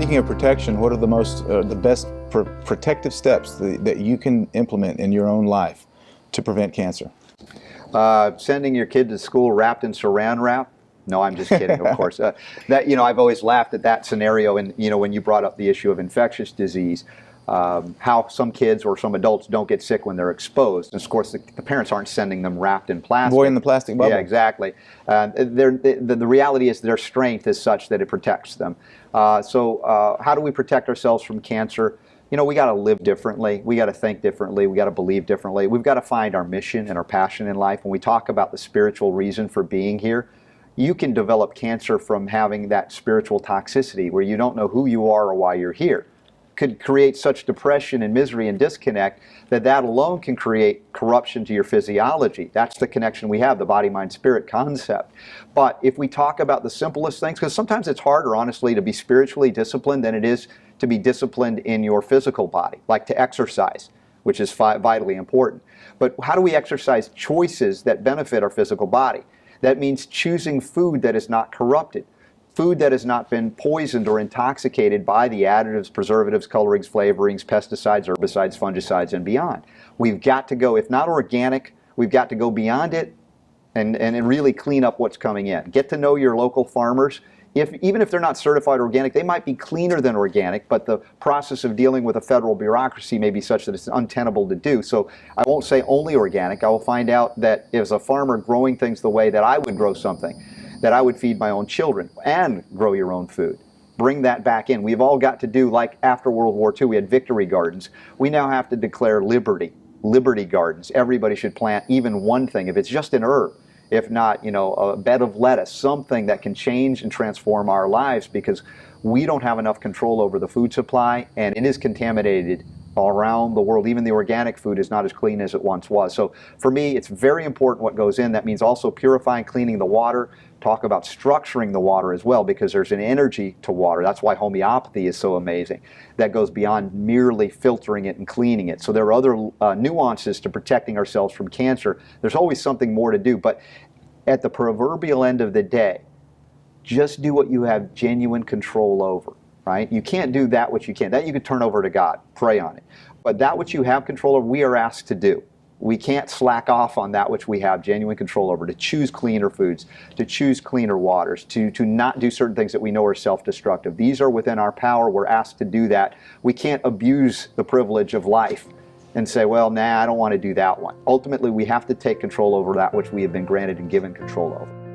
Speaking of protection, what are the best protective steps that you can implement in your own life to prevent cancer? Sending your kid to school wrapped in saran wrap? No, I'm just kidding, of course. I've always laughed at that scenario, and when you brought up the issue of infectious disease, how some kids or some adults don't get sick when they're exposed. And of course, the parents aren't sending them wrapped in plastic. Avoiding the plastic bubble. Yeah, exactly. The reality is their strength is such that it protects them. So how do we protect ourselves from cancer? We got to live differently. We got to think differently. We got to believe differently. We've got to find our mission and our passion in life. When we talk about the spiritual reason for being here, you can develop cancer from having that spiritual toxicity where you don't know who you are or why you're here. Could create such depression and misery and disconnect that alone can create corruption to your physiology. That's the connection we have, the body, mind, spirit concept. But if we talk about the simplest things, because sometimes it's harder, honestly, to be spiritually disciplined than it is to be disciplined in your physical body, like to exercise, which is vitally important. But how do we exercise choices that benefit our physical body? That means choosing food that is not corrupted. Food that has not been poisoned or intoxicated by the additives, preservatives, colorings, flavorings, pesticides, herbicides, fungicides, and beyond. We've got to go, if not organic, we've got to go beyond it and really clean up what's coming in. Get to know your local farmers. Even if they're not certified organic, they might be cleaner than organic, but the process of dealing with a federal bureaucracy may be such that it's untenable to do. So I won't say only organic. I will find out that as a farmer growing things the way that I would grow something, that I would feed my own children and grow your own food. Bring that back in. We've all got to do, like after World War II, we had victory gardens. We now have to declare liberty gardens. Everybody should plant even one thing, if it's just an herb, if not, a bed of lettuce, something that can change and transform our lives, because we don't have enough control over the food supply, and it is contaminated all around the world. Even the organic food is not as clean as it once was. So for me, it's very important what goes in. That means also purifying, cleaning the water. Talk about structuring the water as well, because there's an energy to water. That's why homeopathy is so amazing. That goes beyond merely filtering it and cleaning it. So there are other nuances to protecting ourselves from cancer. There's always something more to do. But at the proverbial end of the day, just do what you have genuine control over. Right? You can't do that which you can't. That you can turn over to God, pray on it. But that which you have control over, we are asked to do. We can't slack off on that which we have genuine control over, to choose cleaner foods, to choose cleaner waters, to not do certain things that we know are self-destructive. These are within our power. We're asked to do that. We can't abuse the privilege of life and say, well, nah, I don't want to do that one. Ultimately, we have to take control over that which we have been granted and given control over.